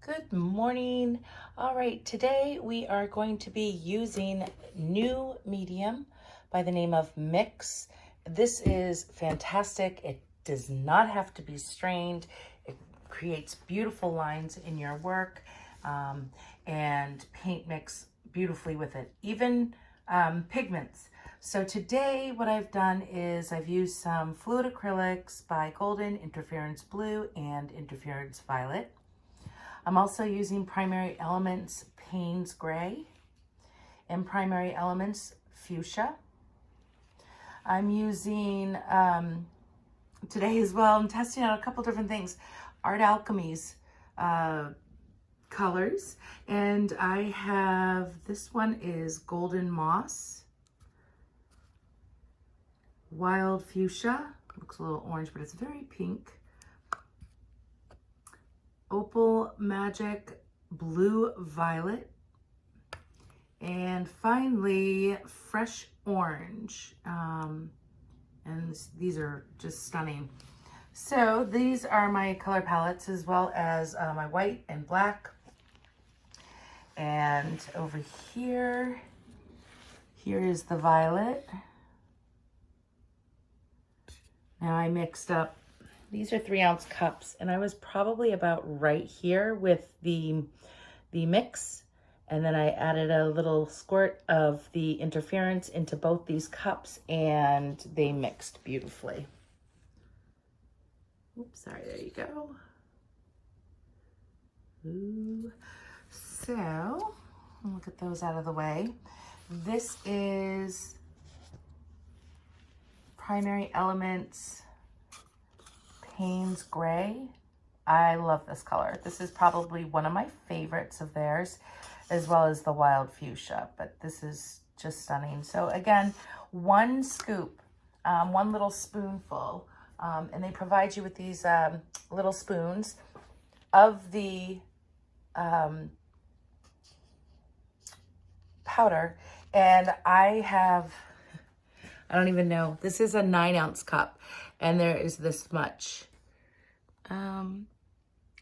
Good morning. All right, today we are going to be using new medium by the name of Mix. This is fantastic. It does not have to be strained. It creates beautiful lines in your work and paint mix beautifully with it, even pigments. So today what I've done is I've used some fluid acrylics by Golden, Interference Blue, and Interference Violet. I'm also using Primary Elements Paynes Gray and Primary Elements Fusia. I'm using, today as well, I'm testing out a couple different things. Alchemy's colors. And I have, this one is Golden Moss, Wild Fuchsia. Looks a little orange, but it's very pink. Opal Magic Blue Violet, and finally Fresh Orange. And these are just stunning. So these are my color palettes, as well as my white and black. And over here is the violet. Now I mixed up, these are 3-ounce cups, and I was probably about right here with the mix. And then I added a little squirt of the interference into both these cups, and they mixed beautifully. Oops, sorry, there you go. Ooh. So, I'll get those out of the way. This is Primary Elements Paynes Gray. I love this color. This is probably one of my favorites of theirs, as well as the Wild Fuchsia, but this is just stunning. So again, one scoop, one little spoonful, and they provide you with these little spoons of the powder. And I don't even know, this is a 9-ounce cup, and there is this much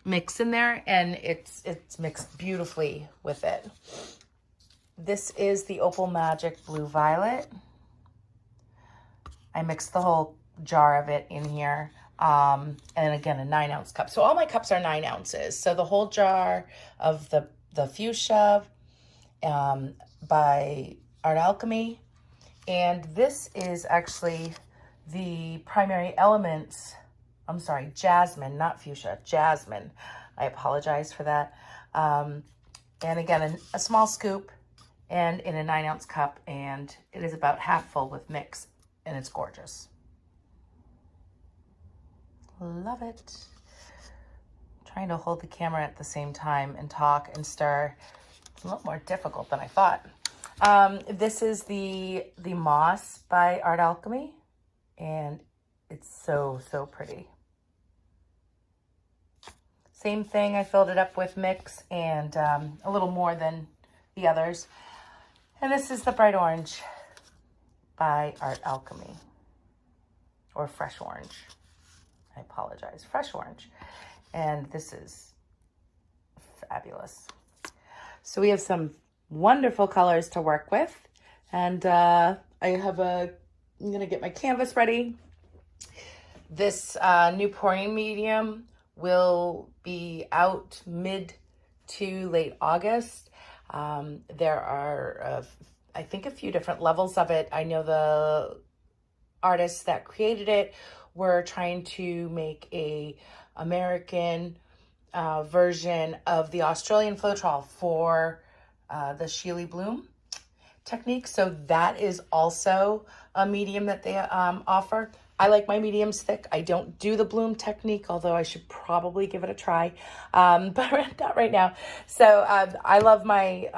mix in there, and it's mixed beautifully with it. This is the Opal Magic Blue Violet. I mixed the whole jar of it in here, and again, a 9-ounce cup. So all my cups are 9 ounces. So the whole jar of the Fuchsia by Alchemy, and this is actually the Primary Elements, I'm sorry, Jasmine, not Fuchsia, Jasmine. I apologize for that. And again, a small scoop and in a 9-ounce cup, and it is about half full with mix, and it's gorgeous. Love it. Trying to hold the camera at the same time and talk and stir. It's a lot more difficult than I thought. This is the Moss by Alchemy, and it's so pretty. Same thing, I filled it up with mix and a little more than the others. And this is the Bright Orange by Alchemy, or Fresh Orange. I apologize, Fresh Orange. And this is fabulous. So we have some wonderful colors to work with. And I'm gonna get my canvas ready. This new pouring medium will be out mid to late August. There are, I think, a few different levels of it. I know the artists that created it were trying to make a American version of the Australian Floetrol for the Sheely Bloom technique. So that is also a medium that they offer. I like my mediums thick. I don't do the bloom technique, although I should probably give it a try, but not right now. So I love my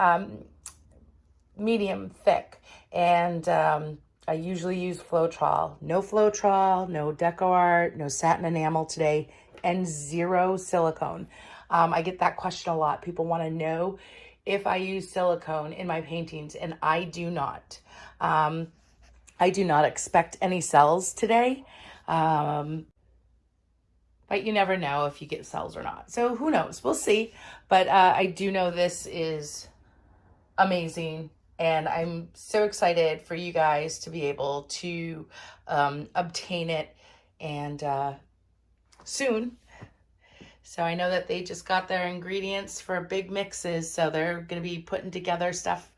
medium thick, and I usually use Floetrol. No Floetrol, no Deco Art, no satin enamel today, and 0 silicone. I get that question a lot. People want to know if I use silicone in my paintings, and I do not. I do not expect any cells today, but but you never know if you get cells or not. So who knows? We'll see. But I do know this is amazing. And I'm so excited for you guys to be able to obtain it and soon. So I know that they just got their ingredients for big mixes. So they're going to be putting together stuff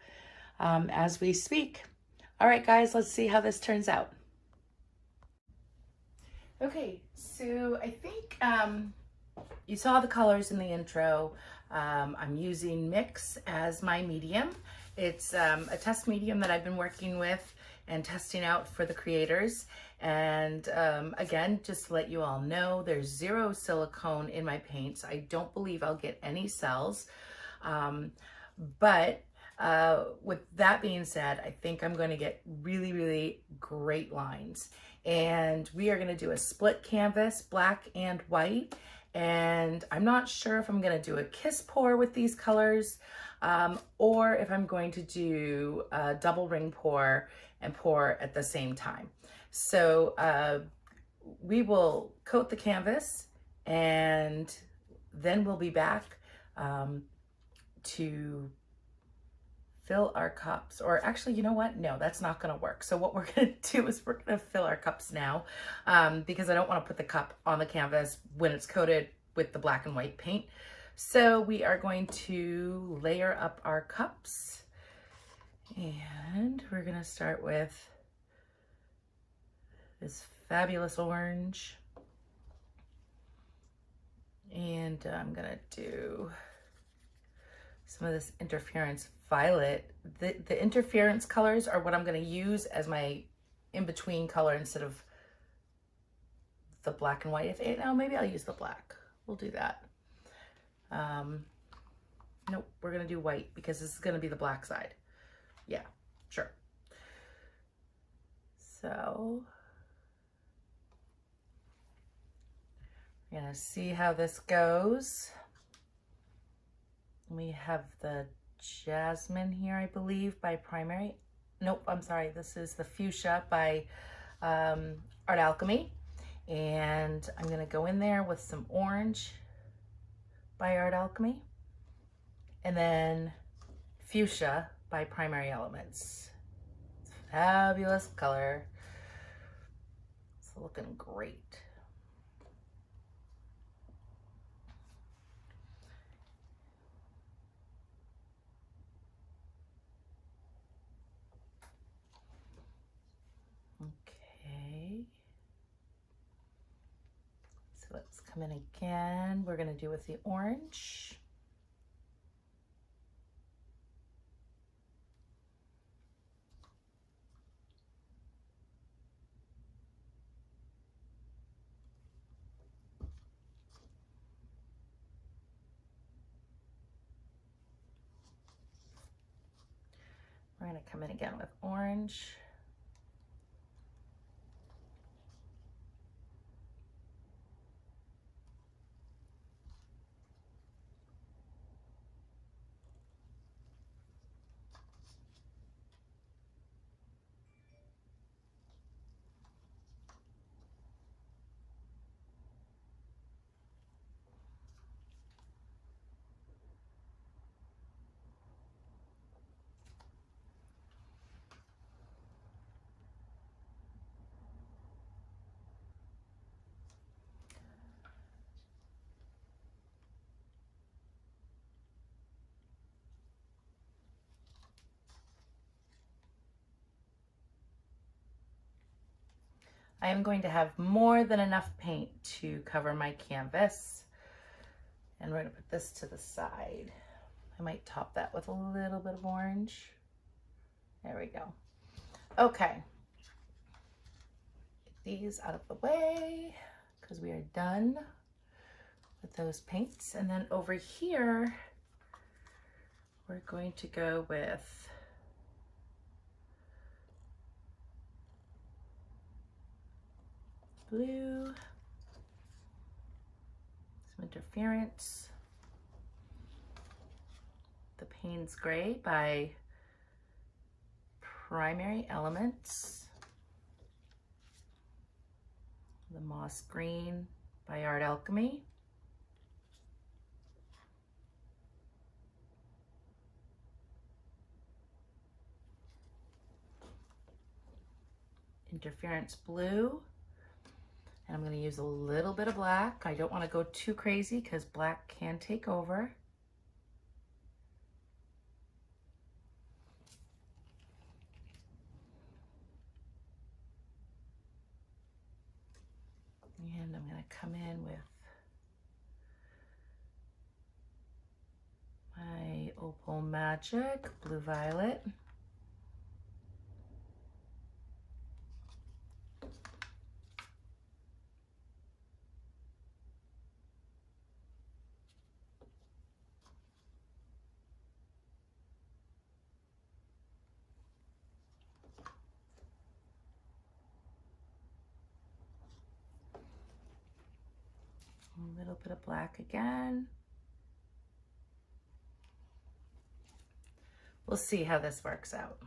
as we speak. All right, guys, let's see how this turns out. Okay, so I think you saw the colors in the intro. I'm using Mix as my medium. It's a test medium that I've been working with and testing out for the creators. And again, just to let you all know, there's 0 silicone in my paints. I don't believe I'll get any cells. But with that being said, I think I'm going to get really, really great lines. And we are going to do a split canvas, black and white. And I'm not sure if I'm going to do a kiss pour with these colors or if I'm going to do a double ring pour and pour at the same time. So we will coat the canvas and then we'll be back to fill our cups. Or actually, you know what? No, that's not going to work. So what we're going to do is we're going to fill our cups now because I don't want to put the cup on the canvas when it's coated with the black and white paint. So we are going to layer up our cups, and we're going to start with this fabulous orange. And I'm going to do some of this interference violet. The interference colors are what I'm going to use as my in-between color instead of the black and white. No, maybe I'll use the black. We'll do that. Nope, we're going to do white because this is going to be the black side. Yeah, sure. So we're going to see how this goes. We have the Jasmine here, I believe, by Primary. Nope, I'm sorry. This is the Fusia by Alchemy. And I'm going to go in there with some orange by Alchemy. And then Fusia by Primary Elements. It's a fabulous color. It's looking great. Let's come in again. We're going to do with the orange. We're going to come in again with orange. I am going to have more than enough paint to cover my canvas. And we're going to put this to the side. I might top that with a little bit of orange. There we go. Okay. Get these out of the way because we are done with those paints. And then over here, we're going to go with blue, some interference, the Paynes Gray by Primary Elements, the moss green by Art Alchemy. Interference blue. And I'm going to use a little bit of black. I don't want to go too crazy because black can take over. And I'm going to come in with my Opal Magic Blue Violet. A little bit of black again. We'll see how this works out.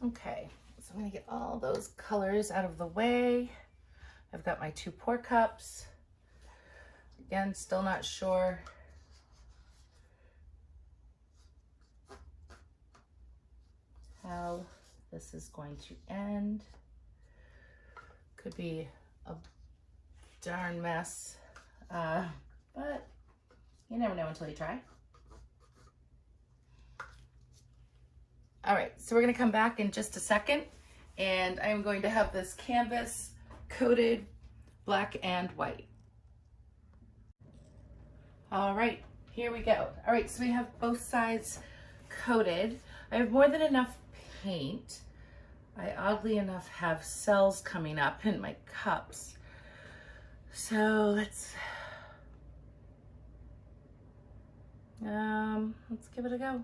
Okay, so I'm gonna get all those colors out of the way. I've got my 2 pour cups. Again, still not sure how this is going to end. Could be a darn mess, but you never know until you try. All right, so we're gonna come back in just a second, and I'm going to have this canvas coated black and white. All right, here we go. All right, so we have both sides coated. I have more than enough paint. I oddly enough have cells coming up in my cups. So let's give it a go.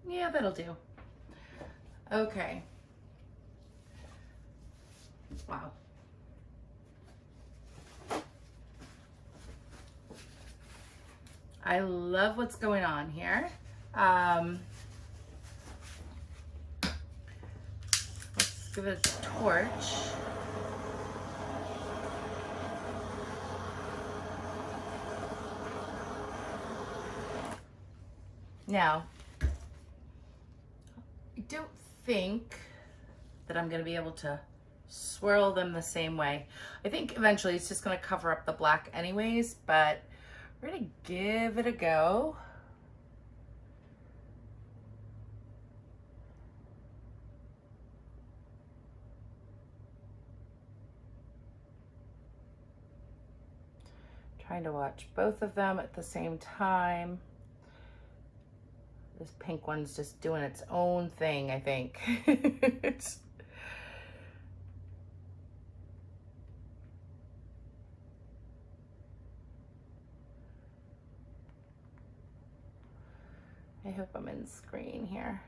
Yeah, that'll do. Okay. Wow. I love what's going on here. Let's give it a torch. Now, I don't think that I'm going to be able to swirl them the same way. I think eventually it's just going to cover up the black anyways, but we're going to give it a go. Trying to watch both of them at the same time. This pink one's just doing its own thing, I think. I hope I'm in screen here.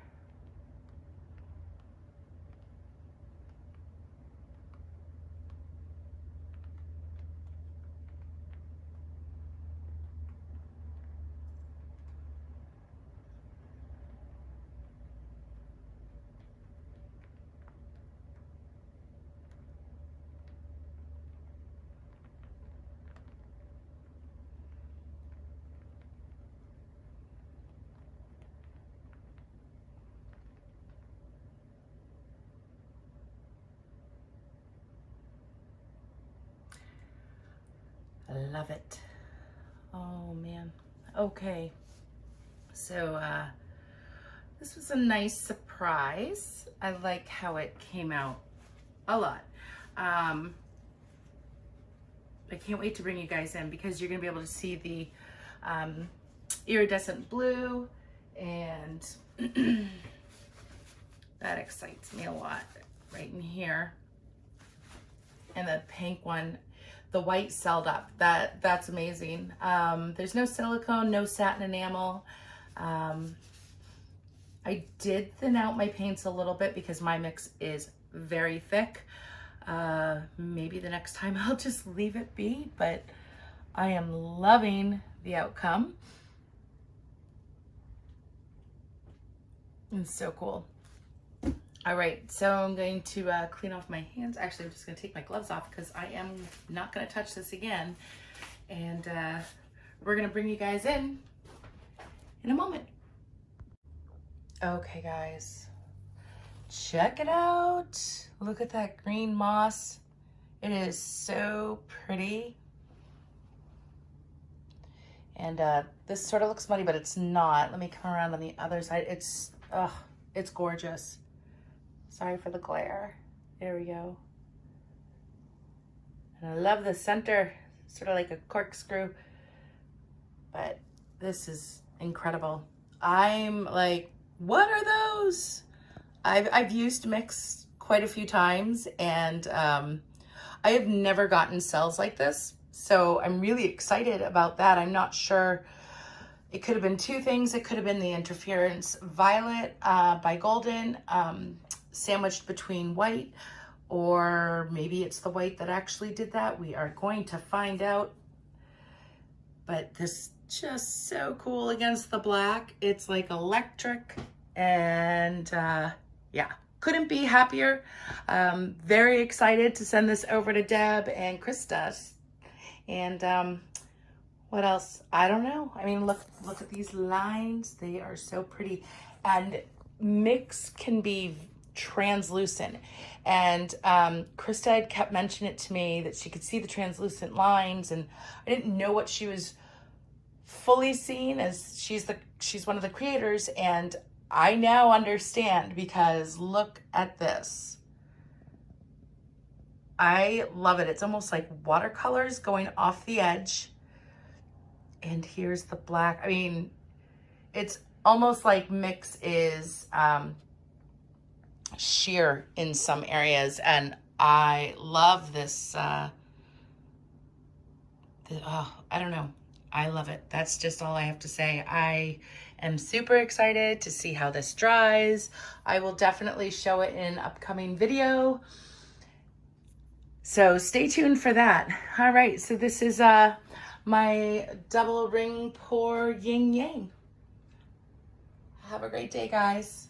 love it. Oh man. Okay. So this was a nice surprise. I like how it came out a lot. I can't wait to bring you guys in because you're gonna be able to see the iridescent blue, and that excites me a lot right in here. And the pink one, the white celled up, that's amazing. There's no silicone, no satin enamel. I did thin out my paints a little bit because my mix is very thick. Maybe the next time I'll just leave it be, but I am loving the outcome. It's so cool. All right, so I'm going to clean off my hands. Actually, I'm just gonna take my gloves off because I am not gonna touch this again. And we're gonna bring you guys in a moment. Okay, guys, check it out. Look at that green moss. It is so pretty. And this sort of looks muddy, but it's not. Let me come around on the other side. It's gorgeous. Sorry for the glare. There we go. And I love the center, sort of like a corkscrew, but this is incredible. I'm like, what are those? I've used Mix quite a few times, and I have never gotten cells like this. So I'm really excited about that. I'm not sure. It could have been two things. It could have been the interference violet by Golden, sandwiched between white, or maybe it's the white that actually did that. We are going to find out. But this just so cool against the black. It's like electric, and yeah, couldn't be happier. Very excited to send this over to Deb and Krista. And what else? I don't know. I mean, look at these lines. They are so pretty. And Mix can be translucent. And Krista had kept mentioning it to me that she could see the translucent lines, and I didn't know what she was fully seeing, as she's one of the creators, and I now understand because look at this. I love it. It's almost like watercolors going off the edge. And here's the black. I mean, it's almost like Mix is sheer in some areas. And I love this. I don't know. I love it. That's just all I have to say. I am super excited to see how this dries. I will definitely show it in an upcoming video. So stay tuned for that. All right, so this is my double ring pour yin yang. Have a great day, guys.